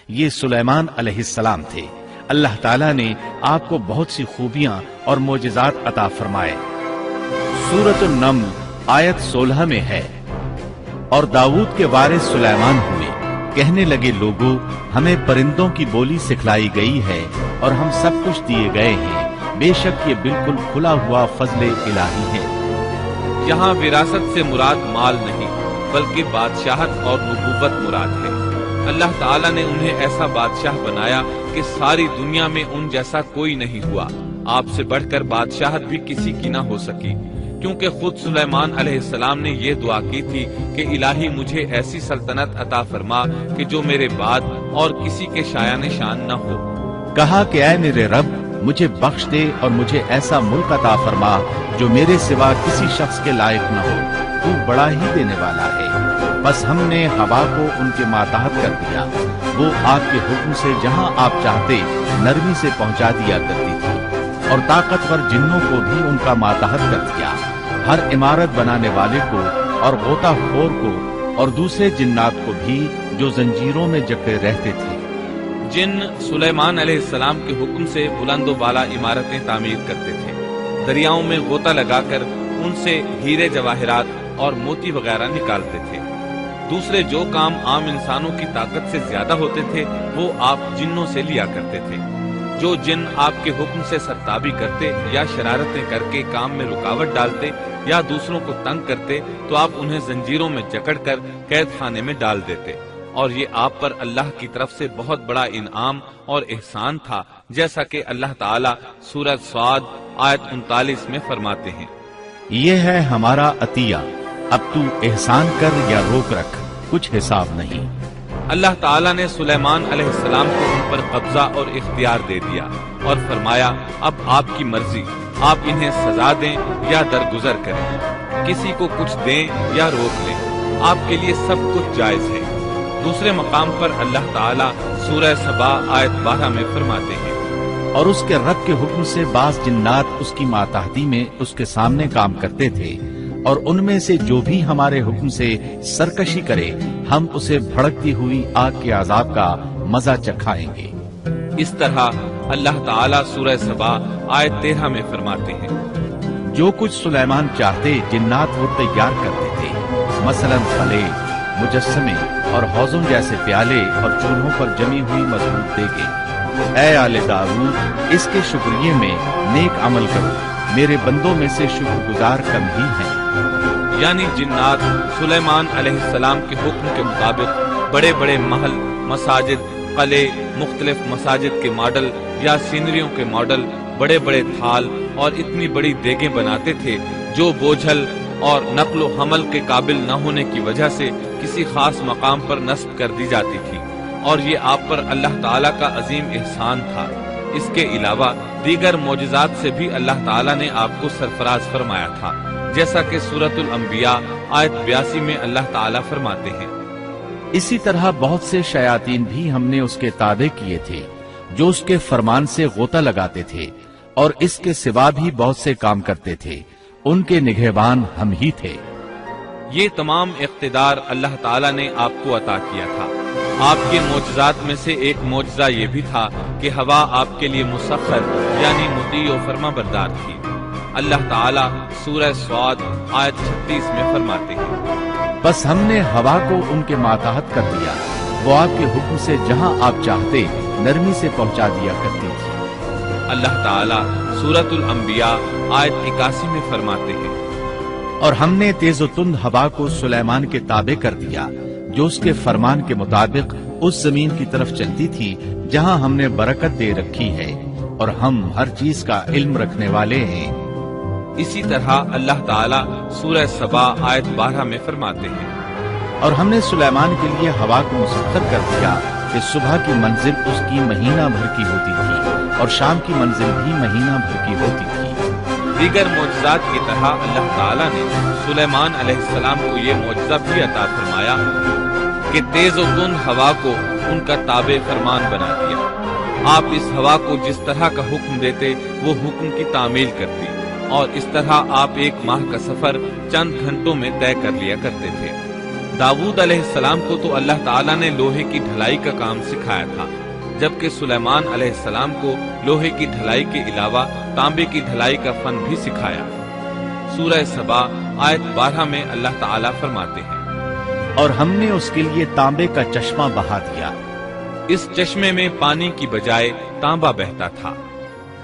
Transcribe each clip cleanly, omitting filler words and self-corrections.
یہ سلیمان علیہ السلام تھے۔ اللہ تعالیٰ نے آپ کو بہت سی خوبیاں اور معجزات عطا فرمائے۔ سورۃ النمل آیت 16 میں ہے، اور داؤد کے وارث سلیمان ہوئے، کہنے لگے لوگوں ہمیں پرندوں کی بولی سکھلائی گئی ہے اور ہم سب کچھ دیے گئے ہیں، بے شک یہ بالکل کھلا ہوا فضل الہی ہے۔ یہاں وراثت سے مراد مال نہیں بلکہ بادشاہت اور نبوت مراد ہے۔ اللہ تعالیٰ نے انہیں ایسا بادشاہ بنایا کہ ساری دنیا میں ان جیسا کوئی نہیں ہوا، آپ سے بڑھ کر بادشاہت بھی کسی کی نہ ہو سکی، کیونکہ خود سلیمان علیہ السلام نے یہ دعا کی تھی کہ الہی مجھے ایسی سلطنت عطا فرما کہ جو میرے بعد اور کسی کے شایان شان نہ ہو۔ کہا کہ اے میرے رب مجھے بخش دے اور مجھے ایسا ملک عطا فرما جو میرے سوا کسی شخص کے لائق نہ ہو، تو بڑا ہی دینے والا ہے۔ بس ہم نے ہوا کو ان کے ماتحت کر دیا، وہ آپ کے حکم سے جہاں آپ چاہتے نرمی سے پہنچا دیا کرتی تھی، اور طاقتور جنوں کو بھی ان کا ماتحت کر دیا، ہر عمارت بنانے والے کو اور غوطہ خور کو اور دوسرے جنات کو بھی جو زنجیروں میں جکڑے رہتے تھے۔ جن سلیمان علیہ السلام کے حکم سے بلند و بالا عمارتیں تعمیر کرتے تھے، دریاؤں میں غوطہ لگا کر ان سے ہیرے جواہرات اور موتی وغیرہ نکالتے تھے۔ دوسرے جو کام عام انسانوں کی طاقت سے زیادہ ہوتے تھے وہ آپ جنوں سے لیا کرتے تھے۔ جو جن آپ کے حکم سے سرتابی کرتے یا شرارتیں کر کے کام میں رکاوٹ ڈالتے یا دوسروں کو تنگ کرتے تو آپ انہیں زنجیروں میں جکڑ کر قید خانے میں ڈال دیتے، اور یہ آپ پر اللہ کی طرف سے بہت بڑا انعام اور احسان تھا، جیسا کہ اللہ تعالیٰ سورۃ صاد آیت 39 میں فرماتے ہیں، یہ ہے ہمارا عطیہ، اب تو احسان کر یا روک رکھ، کچھ حساب نہیں۔ اللہ تعالیٰ نے سلیمان علیہ السلام کو ان پر قبضہ اور اختیار دے دیا اور فرمایا اب آپ کی مرضی، آپ انہیں سزا دیں یا درگزر کریں، کسی کو کچھ دیں یا روک لیں، آپ کے لیے سب کچھ جائز ہے۔ دوسرے مقام پر اللہ تعالیٰ سورہ سبا آیت 12 میں فرماتے ہیں، اور اس کے رب کے حکم سے بعض جنات اس کی ماتحتی میں اس کے سامنے کام کرتے تھے، اور ان میں سے جو بھی ہمارے حکم سے سرکشی کرے ہم اسے بھڑکتی ہوئی آگ کے عذاب کا مزہ چکھائیں گے۔ اس طرح اللہ تعالیٰ سورہ سبا آیت 13 میں فرماتے ہیں، جو کچھ سلیمان چاہتے جنات وہ تیار کرتے تھے، مثلا خلے، مجسمے اور حوضوں جیسے پیالے اور چولہوں پر جمی ہوئی مضبوط دیگیں۔ اے آل داؤد اس کے شکریے میں نیک عمل کرو، میرے بندوں میں سے شکر گزار کم ہی ہیں۔ یعنی جنات سلیمان علیہ السلام کے حکم کے مطابق بڑے بڑے محل، مساجد، قلعے، مختلف مساجد کے ماڈل یا سینریوں کے ماڈل، بڑے بڑے تھال اور اتنی بڑی دیگیں بناتے تھے جو بوجھل اور نقل و حمل کے قابل نہ ہونے کی وجہ سے کسی خاص مقام پر نصب کر دی جاتی تھی، اور یہ آپ پر اللہ تعالیٰ کا عظیم احسان تھا۔ اس کے علاوہ دیگر معجزات سے بھی اللہ تعالیٰ نے آپ کو سرفراز فرمایا تھا، جیسا کہ سورۃ الانبیاء آیت 82 میں اللہ تعالیٰ فرماتے ہیں، اسی طرح بہت سے شیاطین بھی ہم نے اس کے تابع کیے تھے جو اس کے فرمان سے غوطہ لگاتے تھے، اور اس کے سوا بھی بہت سے کام کرتے تھے، ان کے نگہبان ہم ہی تھے۔ یہ تمام اقتدار اللہ تعالیٰ نے آپ کو عطا کیا تھا۔ آپ کے معجزات میں سے ایک معجزہ یہ بھی تھا کہ ہوا آپ کے لیے مسخر یعنی مطیع و فرما بردار تھی۔ اللہ تعالیٰ سورہ صاد آیت 36 میں فرماتے ہیں، بس ہم نے ہوا کو ان کے ماتحت کر دیا، وہ آپ کے حکم سے جہاں آپ چاہتے نرمی سے پہنچا دیا کرتی تھی۔ اللہ تعالیٰ سورۃ الانبیاء آیت 81 میں فرماتے ہیں، اور ہم نے تیز و تند ہوا کو سلیمان کے تابع کر دیا جو اس کے فرمان کے مطابق اس زمین کی طرف چلتی تھی جہاں ہم نے برکت دے رکھی ہے، اور ہم ہر چیز کا علم رکھنے والے ہیں۔ اسی طرح اللہ تعالیٰ سورہ سبا آیت 12 میں فرماتے ہیں، اور ہم نے سلیمان کے لیے ہوا کو مسخر کر دیا کہ صبح کی منزل اس کی مہینہ بھر کی ہوتی تھی اور شام کی منزل بھی مہینہ بھر کی ہوتی تھی۔ دیگر معجزات کی طرح اللہ تعالیٰ نے سلیمان علیہ السلام کو یہ معجزہ بھی عطا فرمایا کہ تیز و تند ہوا کو ان کا تابع فرمان بنا دیا۔ آپ اس ہوا کو جس طرح کا حکم دیتے وہ حکم کی تعمیل کرتی، اور اس طرح آپ ایک ماہ کا سفر چند گھنٹوں میں طے کر لیا کرتے تھے۔ दाऊद अलैहिस्सलाम को तो अल्लाह ताला ने लोहे की ढलाई का काम सिखाया था, जबकि सुलेमान अलैहिस्सलाम को लोहे की ढलाई के अलावा तांबे की ढलाई का फन भी सिखाया। सूरह सबा आयत 12 में अल्लाह ताला फरमाते हैं, और हमने उसके लिए तांबे का चश्मा बहा दिया। इस चश्मे में पानी की बजाय तांबा बहता था।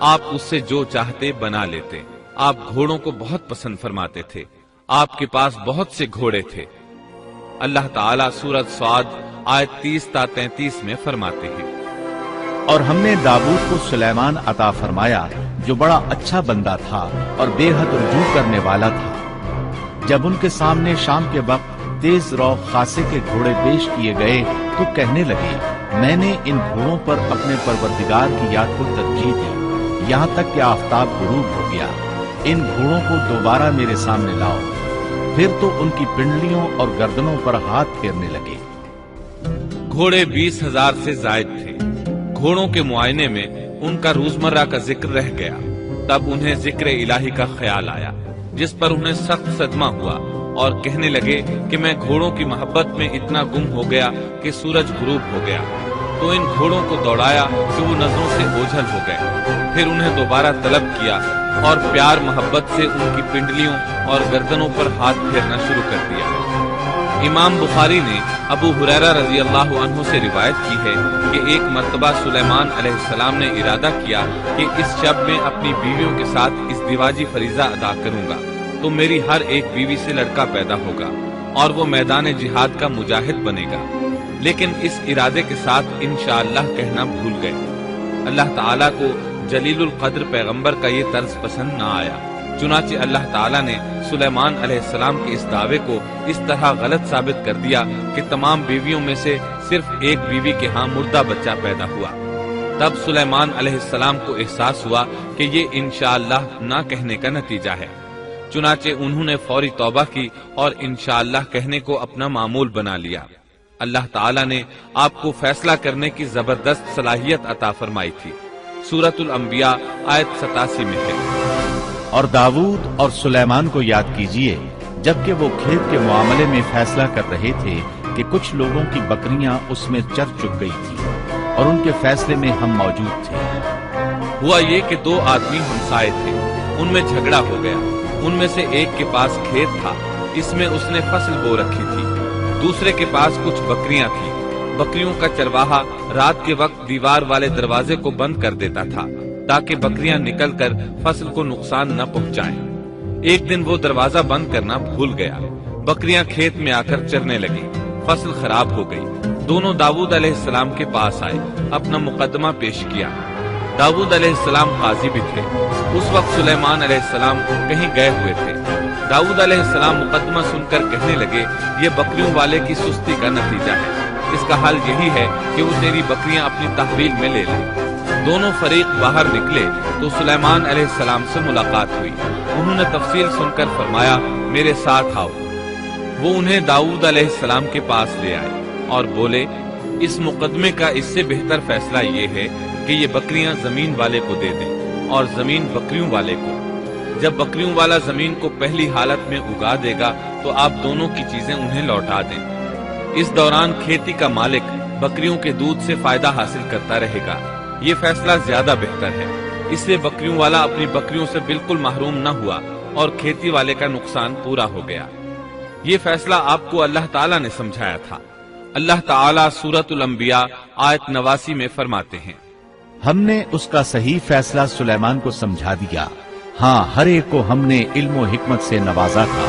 आप उससे जो चाहते बना लेते। आप घोड़ों को बहुत पसंद फरमाते थे। आपके पास बहुत से घोड़े थे। अल्लाह ताला सूरत स्वाद आयत 30-33 में फरमाते हैं, और हमने दाऊद को सुलेमान अता फरमाया जो बड़ा अच्छा बंदा था और बेहद रुजू करने वाला था। जब उनके सामने शाम के वक्त तेज रौ खासे के घोड़े पेश किए गए तो कहने लगे, मैंने इन घोड़ों पर अपने परवरदिगार की याद को तरजीह दी, यहाँ तक कि आफताब गुरूब हो गया। इन घोड़ों को दोबारा मेरे सामने लाओ। फिर तो उनकी पिंडलियों और गर्दनों पर हाथ फेरने लगे। घोड़े 20,000 से जायद थे। घोड़ों के मुआयने में उनका रोजमर्रा का जिक्र रह गया। तब उन्हें जिक्र इलाही का ख्याल आया, जिस पर उन्हें सख्त सदमा हुआ और कहने लगे कि मैं घोड़ों की मोहब्बत में इतना गुम हो गया कि सूरज गुरूब हो गया। तो इन घोड़ों को दौड़ाया कि वो नजरों से ओझल हो गए। फिर उन्हें दोबारा तलब किया और प्यार मोहब्बत से उनकी पिंडलियों और गर्दनों पर हाथ फेरना शुरू कर दिया। इमाम बुखारी ने अबू हुरैरा रजी अल्लाह अन्हु से रिवायत की है कि एक मर्तबा सुलेमान अलैहिस्सलाम ने इरादा किया कि इस शब में अपनी बीवियों के साथ इस दिवाजी फरीजा अदा करूंगा तो मेरी हर एक बीवी से लड़का पैदा होगा और वो मैदान जिहाद का मुजाहिद बनेगा। लेकिन इस इरादे के साथ इंशाअल्लाह कहना भूल गए। अल्लाह ताला को जलीलुल कद्र पैगंबर का ये तर्ज पसंद न आया। चुनाचे अल्लाह ताला ने सुलेमान अलैहिस्सलाम के इस दावे को इस तरह गलत साबित कर दिया कि तमाम बीवियों में से सिर्फ एक बीवी के यहाँ मुर्दा बच्चा पैदा हुआ। तब सुलेमान अलैहिस्सलाम को एहसास हुआ कि ये इंशाअल्लाह ना कहने का नतीजा है। चुनाचे उन्होंने फौरी तौबा की और इंशाअल्लाह कहने को अपना मामूल बना लिया। अल्लाह ताला ने आपको फैसला करने की जबरदस्त सलाहियत अता फरमाई थी। सूरतुल अंबिया आयत 87 में है। और दाऊद और सुलेमान को याद कीजिए जबकि वो खेत के मामले में फैसला कर रहे थे कि कुछ लोगों की बकरियां उसमें चर चुग गई थी और उनके फैसले में हम मौजूद थे। हुआ ये कि दो आदमी हमसाए थे, उनमें झगड़ा हो गया। उनमें से एक के पास खेत था, इसमें उसने फसल बो रखी थी। दूसरे के पास कुछ बकरियां थी। बकरियों का चरवाहा रात के वक्त दीवार वाले दरवाजे को बंद कर देता था ताकि बकरियां निकलकर फसल को नुकसान न पहुंचाएं। एक दिन वो दरवाजा बंद करना भूल गया। बकरियां खेत में आकर चरने लगी। फसल खराब हो गई। दोनों दाऊद अलैहिस्सलाम के पास आए, अपना मुकदमा पेश किया। दाऊद अलैहिस्सलाम काजी भी थे। उस वक्त सुलेमान अलैहिस्सलाम कहीं गए हुए थे। दाऊद अलैहिस्सलाम मुकदमा सुनकर कहने लगे, ये बकरियों वाले की सुस्ती का नतीजा है। इसका हल यही है कि वो तेरी बकरियां अपनी तहवील में ले ले। दोनों फरीक बाहर निकले तो सुलेमान अलैहिस्सलाम से मुलाकात हुई। उन्होंने तफसील सुनकर फरमाया, मेरे साथ आओ। वो उन्हें दाऊद अलैहिस्सलाम के पास ले आए और बोले, इस मुकदमे का इससे बेहतर फैसला ये है कि ये बकरियां जमीन वाले को दे दें और जमीन बकरियों वाले को। जब बकरियों वाला जमीन को पहली हालत में उगा देगा तो आप दोनों की चीजें उन्हें लौटा दें। इस दौरान खेती का मालिक बकरियों के दूध से फायदा हासिल करता रहेगा। ये फैसला ज्यादा बेहतर है। इससे बकरियों वाला अपनी बकरियों से बिल्कुल महरूम न हुआ और खेती वाले का नुकसान पूरा हो गया। ये फैसला आपको अल्लाह ताला ने समझाया था। अल्लाह ताला सूरतुल अंबिया आयत 89 में फरमाते हैं, हमने उसका सही फैसला सुलेमान को समझा दिया। हाँ, हर एक को हमने इल्म और हिकमत से नवाजा था।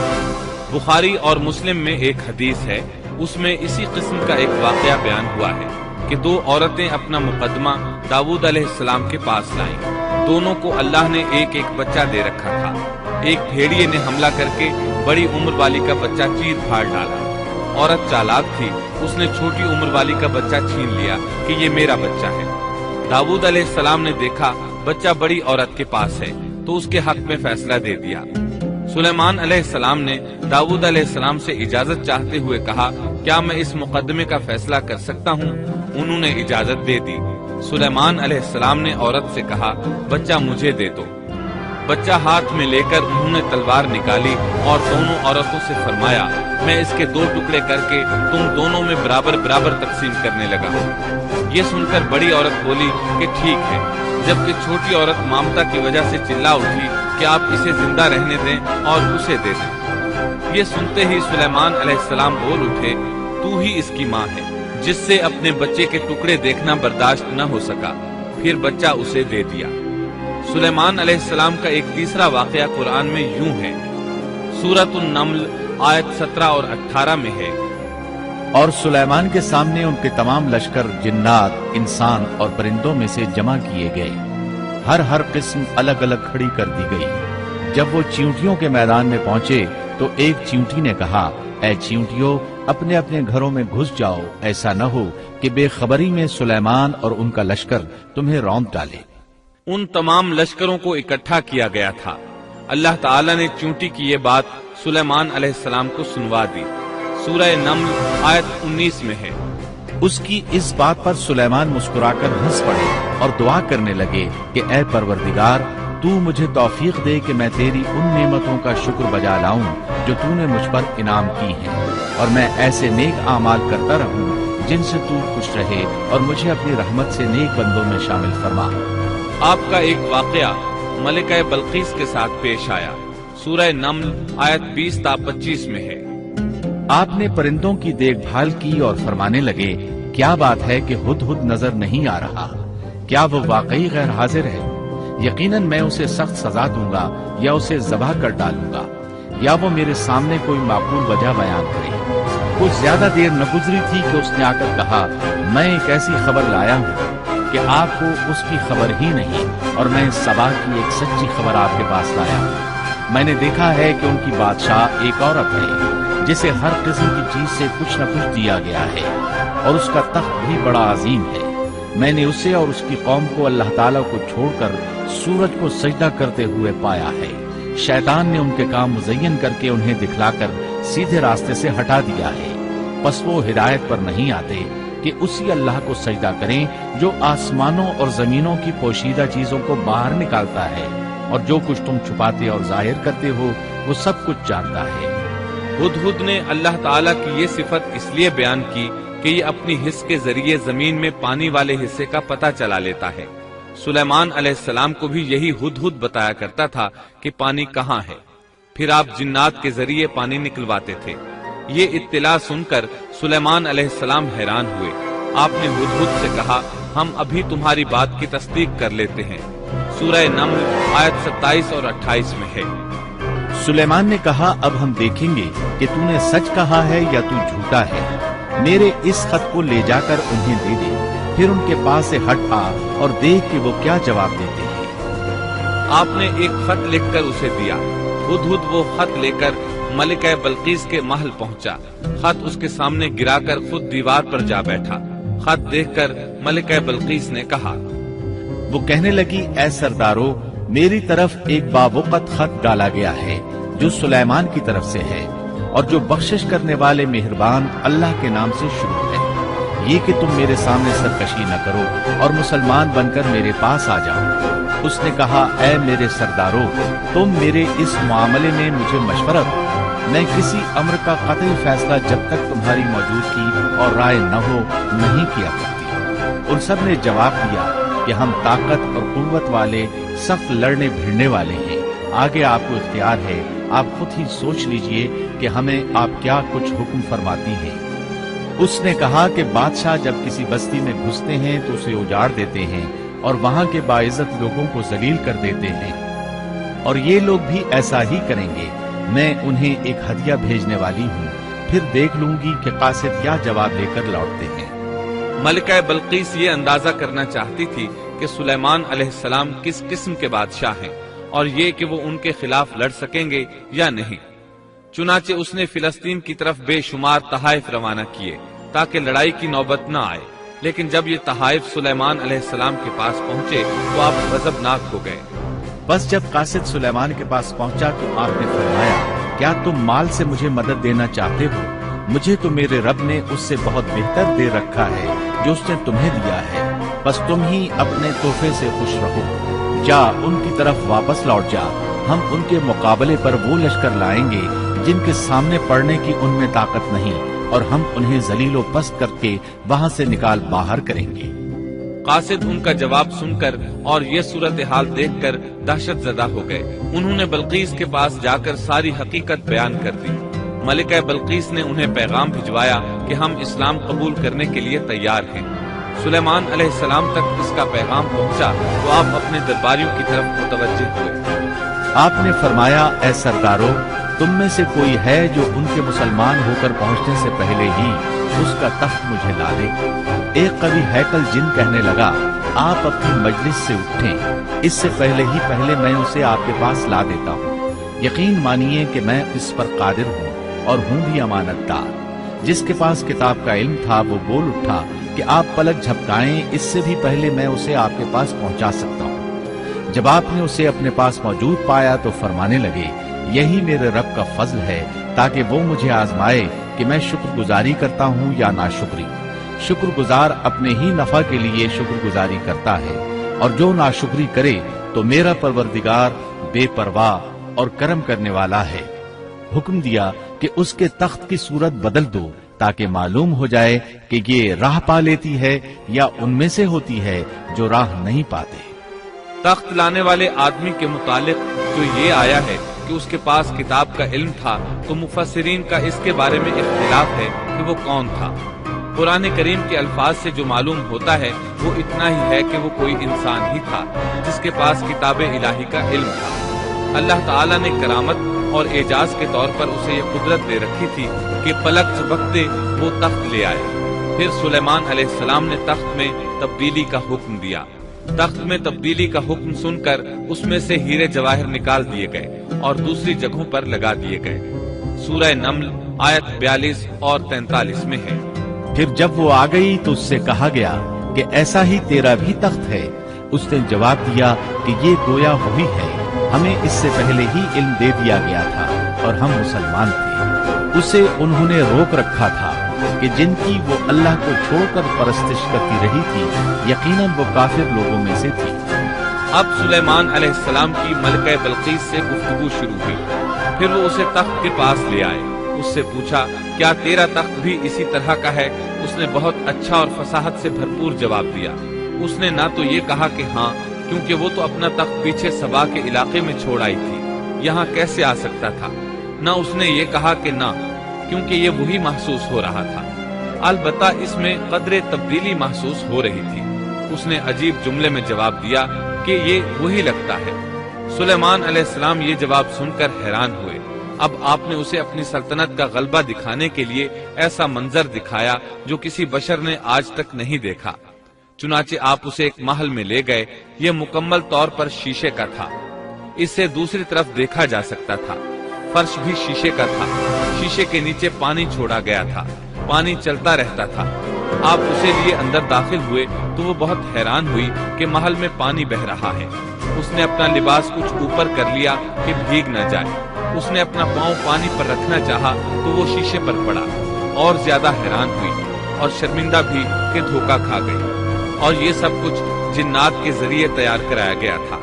बुखारी और मुस्लिम में एक हदीस है, उसमें इसी किस्म का एक वाकया बयान हुआ है कि दो औरतें अपना मुकदमा दाऊद अलैहिस्सलाम के पास लाईं। दोनों को अल्लाह ने एक एक बच्चा दे रखा था। एक भेड़िए ने हमला करके बड़ी उम्र वाली का बच्चा चीर फाड़ डाला। औरत चालाक थी, उसने छोटी उम्र वाली का बच्चा छीन लिया कि ये मेरा बच्चा है। दाऊद अलैहिस्सलाम ने देखा बच्चा बड़ी औरत के पास है तो उसके हक में फैसला दे दिया। सुलेमान अलैहिस्सलाम ने दाऊद अलैहिस्सलाम से इजाजत चाहते हुए कहा, क्या मैं इस मुकदमे का फैसला कर सकता हूँ? उन्होंने इजाजत दे दी। सुलेमान अलैहिस्सलाम ने औरत से कहा, बच्चा मुझे दे दो। बच्चा हाथ में लेकर उन्होंने तलवार निकाली और दोनों औरतों से फरमाया, मैं इसके 2 टुकड़े करके तुम दोनों में बराबर बराबर तकसीम करने लगा। ये सुनकर बड़ी औरत बोली कि ठीक है, जबकि छोटी औरत ममता की वजह से चिल्ला उठी कि आप इसे जिंदा रहने दें और उसे दे दें। ये सुनते ही सुलेमान अलैहिस्सलाम बोल उठे, तू ही इसकी माँ है, जिससे अपने बच्चे के टुकड़े देखना बर्दाश्त न हो सका। फिर बच्चा उसे दे दिया। सुलेमान अलैहिस्सलाम का एक तीसरा वाकया कुरान में यूं है, सूरतुन नम्ल आयत 17 और 18 में है। और सुलेमान के सामने उनके तमाम लश्कर जिन्नात, इंसान और परिंदों में से जमा किए गए। हर किस्म अलग अलग खड़ी कर दी गई। जब वो चींटियों के मैदान में पहुंचे तो एक चींटी ने कहा, ऐ चींटियों, अपने अपने घरों में घुस जाओ, ऐसा न हो कि बेखबरी में सुलेमान और उनका लश्कर तुम्हें रौंद डाले। उन तमाम लश्करों को इकट्ठा किया गया था। अल्लाह ताला ने चींटी की ये बात सुलेमान अलैहिस्सलाम को सुनवा दी। सूरह नम्ल आयत 19 में है। उसकी इस बात पर सुलेमान मुस्कुराकर हंस पड़े और दुआ करने लगे कि ऐ परवरदिगार, तू मुझे तौफीक दे कि मैं तेरी उन नेमतों का शुक्र बजा लाऊं जो तूने मुझ पर इनाम की हैं, और मैं ऐसे नेक आमाल करता रहूं जिनसे तू खुश रहे, और मुझे अपनी रहमत से नेक बंदों में शामिल फरमा। आपका एक वाकया मलिका बल्कीस के साथ पेश आया। सूरह नम्ल आयत 20 ता 25 में है। आपने परिंदों की देखभाल की और फरमाने लगे, क्या बात है कि हुदहुद नजर नहीं आ रहा? क्या वो वाकई गैर हाजिर है? यकीनन मैं उसे सख्त सजा दूंगा या उसे ज़बह कर डालूंगा, या वो मेरे सामने कोई माकूल वजह बयान करे। कुछ ज्यादा देर न गुजरी थी कि उसने आकर कहा, मैं एक ऐसी खबर लाया हूँ कि आपको उसकी खबर ही नहीं, और मैं सबा की एक सच्ची खबर आपके पास लाया हूँ। मैंने देखा है कि उनकी बादशाह एक औरत है जिसे हर किस्म की चीज से कुछ न कुछ दिया गया है, और उसका तख्त भी बड़ा अजीम है। मैंने उसे और उसकी कौम को अल्लाह ताला को छोड़कर सूरज को सजदा करते हुए पाया है। शैतान ने उनके काम मुज़य्यन करके उन्हें दिखलाकर सीधे रास्ते से हटा दिया है। बस वो हिदायत पर नहीं आते कि उसी अल्लाह को सजदा करें जो आसमानों और जमीनों की पोशीदा चीजों को बाहर निकालता है, और जो कुछ तुम छुपाते और जाहिर करते हो वो सब कुछ जानता है। हुदहुद ने अल्लाह ताला की ये सिफत इसलिए बयान की कि ये अपनी हिस्स के जरिए जमीन में पानी वाले हिस्से का पता चला लेता है। सुलेमान अलैहिस्सलाम को भी यही हुदहुद बताया करता था कि पानी कहाँ है। फिर आप जिन्नात के जरिए पानी निकलवाते थे। ये इत्तिला सुनकर सुलेमान अलैहिस्सलाम हैरान हुए। आपने हुदहुद से कहा, हम अभी तुम्हारी बात की तस्दीक कर लेते हैं। सूरह नम्ल आयत 27 और 28 में है। सुलेमान ने कहा, अब हम देखेंगे कि तूने सच कहा है या तू झूठा है। मेरे इस खत को ले जाकर उन्हें दे दे, फिर उनके पास से हट आ और देख कि वो क्या जवाब देते हैं। आपने एक खत लिखकर उसे दिया। हुदहुद वो खत लेकर मलिका बल्कीस के महल पहुंचा। खत उसके सामने गिराकर खुद दीवार पर जा बैठा। खत देखकर मलिका बल्कीस ने कहा, वो कहने लगी, ऐ सरदारो, मेरी तरफ एक बावक़्त खत डाला गया है जो सुलेमान की तरफ से है, और जो बख्शिश करने वाले मेहरबान अल्लाह के नाम से शुरू है। ये कि तुम मेरे सामने सरकशी न करो और मुसलमान बनकर मेरे पास आ जाओ। उसने कहा, ऐ मेरे सरदारो, तुम मेरे इस मामले में मुझे मशवरा दो। मैं किसी अम्र का कतई फैसला जब तक तुम्हारी मौजूदगी और राय न हो नहीं किया करती। उन सब ने जवाब दिया कि हम ताकत और कुव्वत वाले, सख्त लड़ने भिड़ने वाले हैं। आगे आपको इख्तियार है, आप खुद ही सोच लीजिए कि हमें आप क्या कुछ हुक्म फरमाती हैं। उसने कहा कि बादशाह जब किसी बस्ती में घुसते हैं तो उसे उजाड़ देते हैं और वहां के बाइज्जत लोगों को जलील कर देते हैं, और ये लोग भी ऐसा ही करेंगे। मैं उन्हें एक हदिया भेजने वाली हूँ, फिर देख लूंगी कि कासिद क्या जवाब लेकर लौटते हैं। मलिका बल्कीस ये अंदाजा करना चाहती थी कि सुलेमान अलैहिस्सलाम किस किस्म के बादशाह हैं, और ये कि वो उनके खिलाफ लड़ सकेंगे या नहीं। चुनाचे उसने फिलिस्तीन की तरफ बेशुमार तहाइफ रवाना किए ताकि लड़ाई की नौबत न आए। लेकिन जब ये तहाइफ सुलेमान अलैहिस्सलाम के पास पहुंचे तो आप गजबनाक हो गए। बस जब कासिद सुलेमान के पास पहुंचा तो आपने फरमाया, क्या तुम माल से मुझे मदद देना चाहते हो? मुझे तो मेरे रब ने उससे बहुत बेहतर दे रखा है जो उसने तुम्हें दिया है। बस तुम ही अपने तोहफे से खुश रहो। जा, उनकी तरफ वापस लौट जा। हम उनके मुकाबले पर वो लश्कर लाएंगे جن کے سامنے پڑنے کی ان میں طاقت نہیں، اور ہم انہیں ذلیل و پست کر کے وہاں سے نکال باہر کریں گے۔ قاصد ان کا جواب سن کر اور یہ صورتحال دیکھ کر دہشت زدہ ہو گئے۔ انہوں نے بلقیس کے پاس جا کر ساری حقیقت بیان کر دی۔ ملکہ بلقیس نے انہیں پیغام بھجوایا کہ ہم اسلام قبول کرنے کے لیے تیار ہیں۔ سلیمان علیہ السلام تک اس کا پیغام پہنچا تو آپ اپنے درباریوں کی طرف متوجہ ہوئے۔ آپ نے فرمایا، اے سردارو، تم میں سے کوئی ہے جو ان کے مسلمان ہو کر پہنچنے سے پہلے ہی اس کا تخت مجھے لا دے؟ ایک قوی ہیکل جن کہنے لگا، آپ اپنی مجلس سے اٹھیں، اس سے پہلے میں اسے آپ کے پاس لا دیتا ہوں۔ یقین مانیے کہ میں اس پر قادر ہوں اور ہوں بھی امانت دار۔ جس کے پاس کتاب کا علم تھا وہ بول اٹھا کہ آپ پلک جھپکائیں، اس سے بھی پہلے میں اسے آپ کے پاس پہنچا سکتا ہوں۔ جب آپ نے اسے اپنے پاس موجود پایا تو فرمانے لگے، یہی میرے رب کا فضل ہے تاکہ وہ مجھے آزمائے کہ میں شکر گزاری کرتا ہوں یا ناشکری۔ شکر گزار اپنے ہی نفع کے لیے شکر گزاری کرتا ہے، اور جو ناشکری کرے تو میرا پروردگار بے پرواہ اور کرم کرنے والا ہے۔ حکم دیا کہ اس کے تخت کی صورت بدل دو تاکہ معلوم ہو جائے کہ یہ راہ پا لیتی ہے یا ان میں سے ہوتی ہے جو راہ نہیں پاتے۔ تخت لانے والے آدمی کے متعلق جو یہ آیا ہے کہ اس کے پاس کتاب کا علم تھا، تو مفسرین کا اس کے بارے میں اختلاف ہے کہ وہ کون تھا۔ قرآن کریم کے الفاظ سے جو معلوم ہوتا ہے وہ اتنا ہی ہے کہ وہ کوئی انسان ہی تھا جس کے پاس کتاب الہی کا علم تھا۔ اللہ تعالیٰ نے کرامت اور اعجاز کے طور پر اسے یہ قدرت دے رکھی تھی کہ پلک جھپکتے وہ تخت لے آئے۔ پھر سلیمان علیہ السلام نے تخت میں تبدیلی کا حکم دیا۔ تخت میں تبدیلی کا حکم سن کر اس میں سے ہیرے جواہر نکال دیے گئے اور دوسری جگہوں پر لگا دیے گئے۔ سورہ نمل آیت 42 اور 43 میں ہے۔ پھر جب وہ آ گئی تو اس سے کہا گیا کہ ایسا ہی تیرا بھی تخت ہے۔ اس نے جواب دیا کہ یہ گویا وہی ہے، ہمیں اس سے پہلے ہی علم دے دیا گیا تھا اور ہم مسلمان تھے۔ اسے انہوں نے روک رکھا تھا کہ جن کی وہ اللہ کو چھوڑ کر پرستش کرتی رہی تھی، یقیناً وہ کافر لوگوں میں سے تھی۔ اب سلیمان علیہ السلام کی ملکہ بلقیس سے گفتگو شروع ہوئی۔ پھر وہ اسے تخت کے پاس لے آئے۔ اس سے پوچھا، کیا تیرا تخت بھی اسی طرح کا ہے؟ اس نے بہت اچھا اور فصاحت سے بھرپور جواب دیا۔ اس نے نہ تو یہ کہا کہ ہاں، کیونکہ وہ تو اپنا تخت پیچھے سبا کے علاقے میں چھوڑ آئی تھی، یہاں کیسے آ سکتا تھا؟ نہ اس نے یہ کہا کہ نہ، کیونکہ یہ وہی محسوس ہو رہا تھا۔ البتہ اس میں قدر تبدیلی محسوس ہو رہی تھی۔ اس نے عجیب جملے میں جواب دیا کہ یہ وہی لگتا ہے۔ سلیمان علیہ السلام یہ جواب سن کر حیران ہوئے۔ اب آپ نے اسے اپنی سلطنت کا غلبہ دکھانے کے لیے ایسا منظر دکھایا جو کسی بشر نے آج تک نہیں دیکھا۔ چنانچہ آپ اسے ایک محل میں لے گئے۔ یہ مکمل طور پر شیشے کا تھا، اس سے دوسری طرف دیکھا جا سکتا تھا۔ فرش بھی شیشے کا تھا، شیشے کے نیچے پانی چھوڑا گیا تھا، پانی چلتا رہتا تھا۔ آپ اسے لیے اندر داخل ہوئے تو وہ بہت حیران ہوئی کہ محل میں پانی بہ رہا ہے۔ اس نے اپنا لباس کچھ اوپر کر لیا کہ بھیگ نہ جائے۔ اس نے اپنا پاؤں پانی پر رکھنا چاہا تو وہ شیشے پر پڑا، اور زیادہ حیران ہوئی اور شرمندہ بھی کہ دھوکہ کھا گئی۔ اور یہ سب کچھ جنات کے ذریعے تیار کرایا گیا تھا۔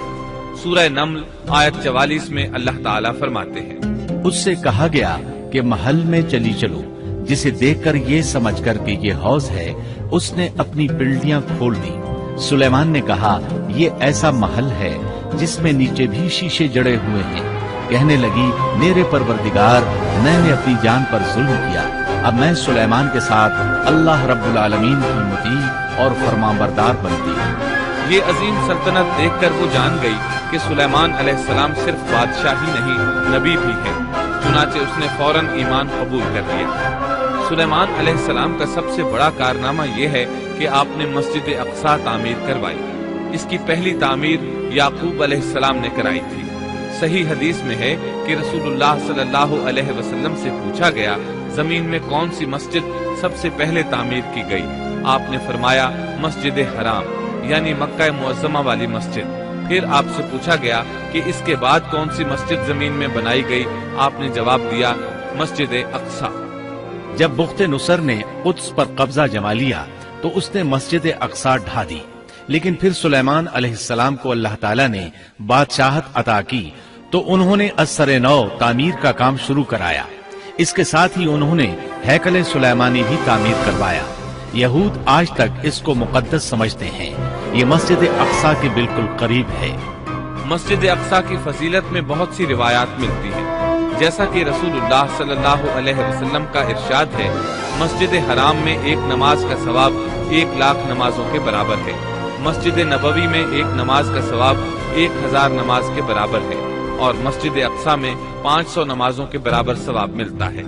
سورہ نمل آیت 44 میں اللہ تعالیٰ فرماتے ہیں، اس سے کہا گیا کہ محل میں چلی چلو، جسے دیکھ کر یہ سمجھ کر کہ یہ حوض ہے، اس نے اپنی پنڈلیاں کھول دی۔ سلیمان نے کہا، یہ ایسا محل ہے جس میں نیچے بھی شیشے جڑے ہوئے ہیں۔ کہنے لگی، میرے پروردگار، میں نے اپنی جان پر ظلم کیا، اب میں سلیمان کے ساتھ اللہ رب العالمین کی مطیع اور فرمانبردار بنتی ہوں۔ یہ عظیم سلطنت دیکھ کر وہ جان گئی کہ سلیمان علیہ السلام صرف بادشاہ ہی نہیں، نبی بھی ہے۔ چنانچہ اس نے فوراً ایمان قبول کر لیا۔ سلیمان علیہ السلام کا سب سے بڑا کارنامہ یہ ہے کہ آپ نے مسجد اقصی تعمیر کروائی۔ اس کی پہلی تعمیر یعقوب علیہ السلام نے کرائی تھی۔ صحیح حدیث میں ہے کہ رسول اللہ صلی اللہ علیہ وسلم سے پوچھا گیا، زمین میں کون سی مسجد سب سے پہلے تعمیر کی گئی؟ آپ نے فرمایا، مسجد حرام، یعنی مکہ معظمہ والی مسجد۔ پھر آپ سے پوچھا گیا کہ اس کے بعد کون سی مسجد زمین میں بنائی گئی؟ آپ نے جواب دیا، مسجد اقصی۔ جب بخت نصر نے قدس پر قبضہ جما لیا تو اس نے مسجد اقصی ڈھا دی، لیکن پھر سلیمان علیہ السلام کو اللہ تعالیٰ نے بادشاہت عطا کی तो उन्होंने अस्सर नौ तामीर का काम शुरू कराया। इसके साथ ही उन्होंने हैकल सुलेमानी भी तामीर करवाया। यहूद आज तक इसको मुकद्दस समझते हैं। ये मस्जिद अक्सा के बिल्कुल करीब है। मस्जिद अक्सा की फजीलत में बहुत सी रिवायात मिलती हैं। जैसा कि रसूलुल्लाह सल्लल्लाहु अलैहि वसल्लम का इरशाद है, मस्जिद हराम में एक नमाज का सवाब 1,00,000 नमाजों के बराबर है। मस्जिद नबवी में एक नमाज का सवाब 1,000 नमाज के बराबर है और मस्जिद अक्सा में 500 नमाजों के बराबर सवाब मिलता है।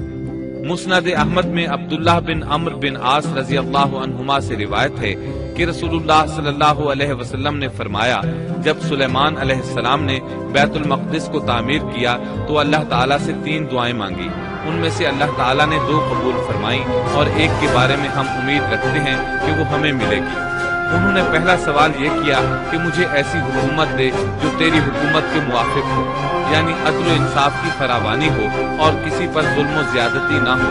मुस्नद अहमद में अब्दुल्लाह बिन अम्र बिन आस रजी अल्लाह अन्हुमा से रिवायत है कि रसूलुल्लाह सल्लल्लाहु अलैहि वसल्लम ने फरमाया, जब सुलेमान अलैहिस्सलाम ने बैतुल मक़दिस को तामीर किया तो अल्लाह ताला से 3 दुआएं मांगी। उनमें से अल्लाह ताला ने 2 कबूल फरमाई और एक के बारे में हम उम्मीद रखते हैं कि वो हमें मिलेगी। उन्होंने पहला सवाल ये किया कि मुझे ऐसी हुकूमत दे जो तेरी हुकूमत के मुवाफिक हो, यानी अदल व इंसाफ की फरावानी हो और किसी पर जुल्म व ज्यादती ना हो।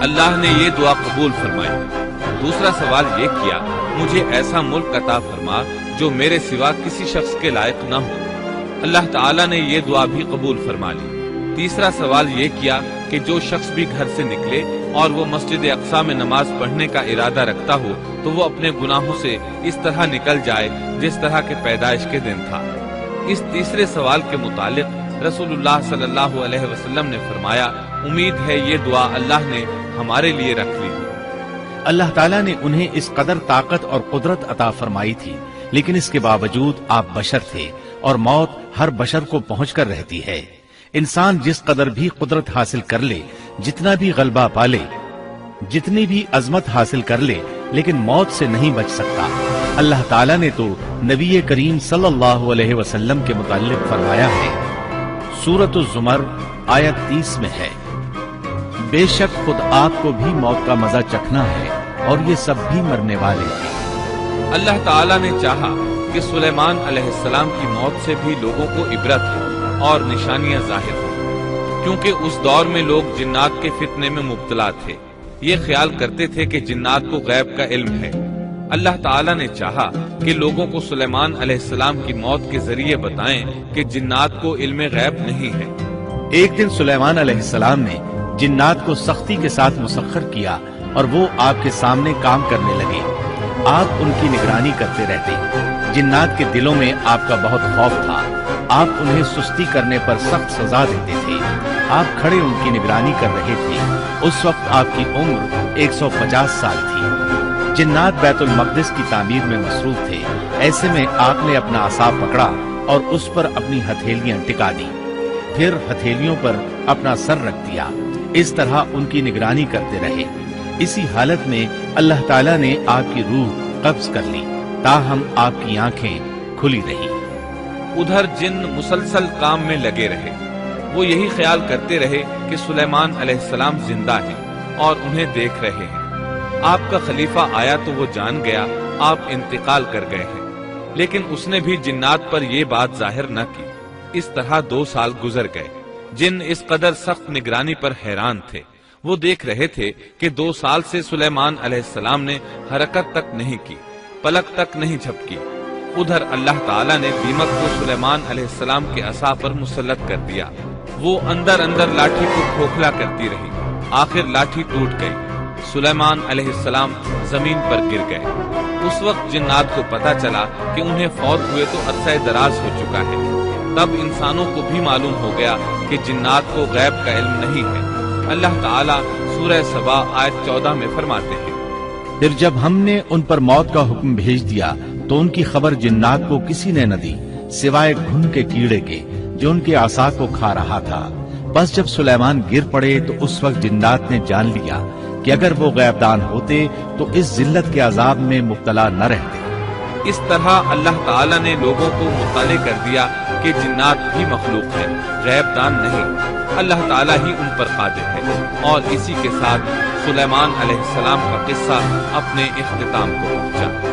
अल्लाह ने ये दुआ कबूल फरमाई। दूसरा सवाल ये किया, मुझे ऐसा मुल्क अता फरमा जो मेरे सिवा किसी शख्स के लायक ना हो। अल्लाह ताला ने ये दुआ भी कबूल फरमा ली। तीसरा सवाल ये किया कि जो शख्स भी घर से निकले और वो मस्जिद अक्सा में नमाज पढ़ने का इरादा रखता हो तो वो अपने गुनाहों से इस तरह निकल जाए जिस तरह के पैदाइश के दिन था। इस तीसरे सवाल के मुतालिक रसूलुल्लाह सल्लल्लाहु अलैहि वसल्लम ने फरमाया, उम्मीद है ये दुआ अल्लाह ने हमारे लिए रख ली। अल्लाह ताला ने उन्हें इस कदर ताकत और कुदरत अता फरमाई थी, लेकिन इसके बावजूद आप बशर थे और मौत हर बशर को पहुंचकर रहती है। इंसान जिस कदर भी कुदरत हासिल कर ले, जितना भी गलबा पाले, जितनी भी अजमत हासिल कर ले, लेकिन मौत से नहीं बच सकता। अल्लाह ताला ने तो नबी करीम सल्लल्लाहु अलैहि वसल्लम के मुताल्लिक फरमाया है, सूरत ज़ुमर आयत 30 में है, बेशक खुद आपको भी मौत का मजा चखना है और ये सब भी मरने वाले हैं। अल्लाह ताला ने चाहा कि सुलेमान अलैहिस्सलाम की मौत से भी लोगों को इबरत हो और निशानियां जाहिर हो, क्योंकि उस दौर में लोग जिन्नात के फितने में मुब्तला थे। ये ख्याल करते थे कि जिन्नात को गैब का इल्म है। अल्लाह ताला ने चाहा कि लोगों को सुलेमान अलैहिस्सलाम की मौत के जरिए बताएं कि जिन्नात को इल्म गैब नहीं है। एक दिन सुलेमान अलैहिस्सलाम ने जिन्नात को सख्ती के साथ मुसख्खर किया और वो आपके सामने काम करने लगे। आप उनकी निगरानी करते रहते। जिन्नात के दिलों में आपका बहुत खौफ था। आप उन्हें सुस्ती करने पर सख्त सजा देते थे। आप खड़े उनकी निगरानी कर रहे थे। उस वक्त आपकी उम्र 150 साल थी। जिन्नात बैतुल मक़दिस की तामीर में मसरूफ थे। ऐसे में आपने अपना असा पकड़ा और उस पर अपनी हथेलियां टिका दी, फिर हथेलियों पर अपना सर रख दिया। इस तरह उनकी निगरानी करते रहे। इसी हालत में अल्लाह ताला ने आपकी रूह कब्ज कर ली, ताहम आपकी आंखें खुली रही। उधर जिन्न मुसलसल काम में लगे रहे। वो यही ख्याल करते रहे कि सुलेमान अलैहिस्सलाम जिंदा है और उन्हें देख रहे हैं। आपका खलीफा आया तो वो जान गया आप इंतकाल कर गए हैं, लेकिन उसने भी जिन्नात पर ये बात जाहिर न की। इस तरह 2 साल गुजर गए। जिन इस कदर सख्त निगरानी पर हैरान थे। वो देख रहे थे कि 2 साल से सुलेमान अलैहिस्सलाम ने हरकत तक नहीं की, पलक तक नहीं झपकी। उधर अल्लाह ताला ने दीमक को सुलेमान अलैहिस्सलाम के असा पर मुसल्लत कर दिया। वो अंदर अंदर लाठी को खोखला करती रही। आखिर लाठी टूट गई। सुलेमान अलैहिस्सलाम जमीन पर गिर गए। उस वक्त जिन्नात को पता चला कि उन्हें फौत हुए तो अरसा दराज हो चुका है। तब इंसानों को भी मालूम हो गया कि जिन्नात को गैब का इल्म नहीं है। अल्लाह ताला सूरह सबा आयत 14 में फरमाते हैं, फिर जब हमने उन पर मौत का हुक्म भेज दिया तो उनकी खबर जिन्नात को किसी ने न दी सिवाय घुन के कीड़े के जो उनके आसा को खा रहा था। बस जब सुलेमान गिर पड़े तो उस वक्त जिन्नात ने जान लिया कि अगर वो गैबदान होते तो इस जिल्लत के अजाब में मुब्तला न रहते। इस तरह अल्लाह ताला ने लोगों को मुत्तले कर दिया कि जिन्नात भी मखलूक है, गैबदान नहीं। अल्लाह ताला ही उन पर कादिर है। और इसी के साथ सुलेमान अलैहिस्सलाम का किस्सा अपने इख्तिताम को पहुंचा।